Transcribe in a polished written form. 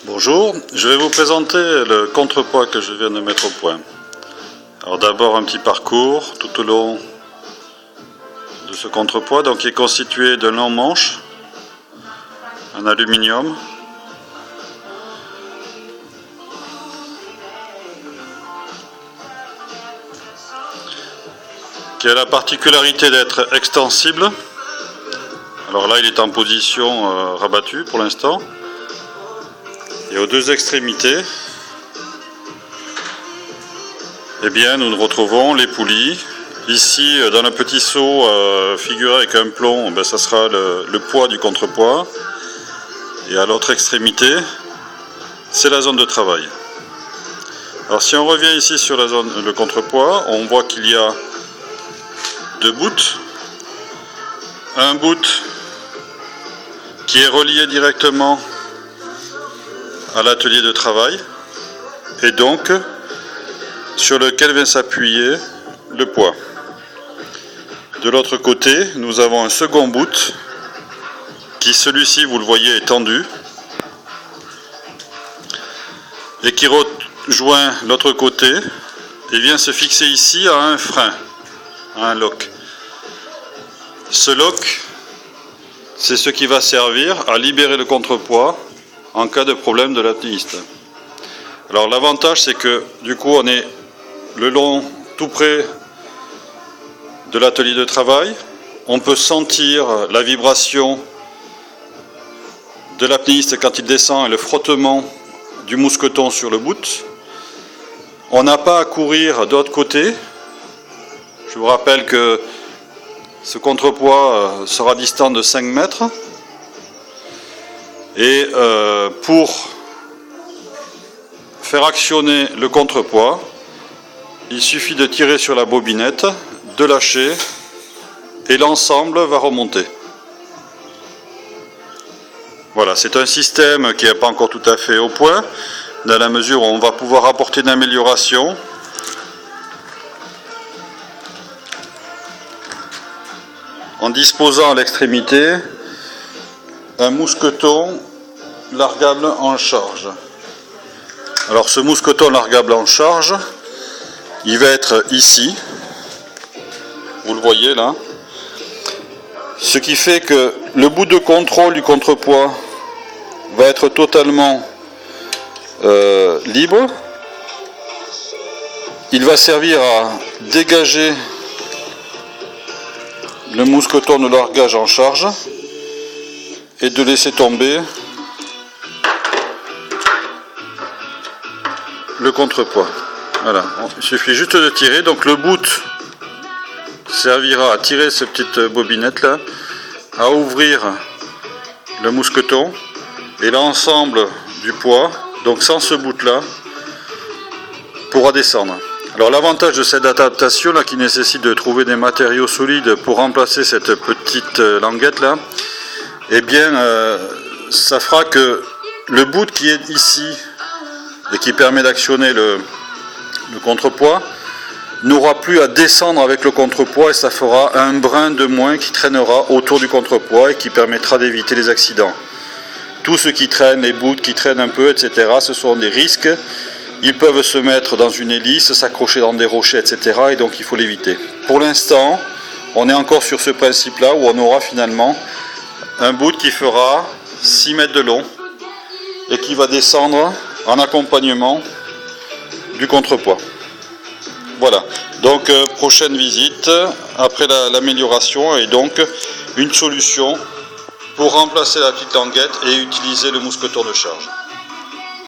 Bonjour, je vais vous présenter le contrepoids que je viens de mettre au point. Alors d'abord un petit parcours tout au long de ce contrepoids, donc qui est constitué d'un long manche en aluminium, qui a la particularité d'être extensible. Alors là il est en position rabattue pour l'instant. Et aux deux extrémités, eh bien, nous retrouvons les poulies. Ici, dans le petit seau figuré avec un plomb, ben, ça sera le poids du contrepoids. Et à l'autre extrémité, c'est la zone de travail. Alors si on revient ici sur le contrepoids, on voit qu'il y a deux bouts. Un bout qui est relié directement à l'atelier de travail et donc sur lequel vient s'appuyer le poids. De l'autre côté, nous avons un second bout qui, celui-ci, vous le voyez, est tendu et qui rejoint l'autre côté et vient se fixer ici à un frein, à un lock. Ce lock, c'est ce qui va servir à libérer le contrepoids en cas de problème de l'apnéiste. Alors l'avantage, c'est que du coup on est le long tout près de l'atelier de travail. On peut sentir la vibration de l'apnéiste quand il descend et le frottement du mousqueton sur le bout. On n'a pas à courir de l'autre côté. Je vous rappelle que ce contrepoids sera distant de 5 mètres. Et pour faire actionner le contrepoids, il suffit de tirer sur la bobinette, de lâcher et l'ensemble va remonter. Voilà, c'est un système qui n'est pas encore tout à fait au point, dans la mesure où on va pouvoir apporter une amélioration. En disposant à l'extrémité un mousqueton largable en charge. Alors ce mousqueton largable en charge, il va être ici, vous le voyez là, ce qui fait que le bout de contrôle du contrepoids va être totalement libre. Il va servir à dégager le mousqueton de largage en charge et de laisser tomber le contrepoids. Voilà, il suffit juste de tirer, donc le bout servira à tirer cette petite bobinette là, à ouvrir le mousqueton et l'ensemble du poids, donc sans ce bout là, pourra descendre. Alors l'avantage de cette adaptation là, qui nécessite de trouver des matériaux solides pour remplacer cette petite languette là, eh bien, ça fera que le bout qui est ici et qui permet d'actionner le contrepoids n'aura plus à descendre avec le contrepoids et ça fera un brin de moins qui traînera autour du contrepoids et qui permettra d'éviter les accidents. Tout ce qui traîne, les bouts qui traînent un peu, etc., ce sont des risques. Ils peuvent se mettre dans une hélice, s'accrocher dans des rochers, etc., et donc il faut l'éviter. Pour l'instant, on est encore sur ce principe-là où on aura finalement un bout qui fera 6 mètres de long et qui va descendre en accompagnement du contrepoids. Voilà, donc prochaine visite après l'amélioration et donc une solution pour remplacer la petite languette et utiliser le mousqueton de charge.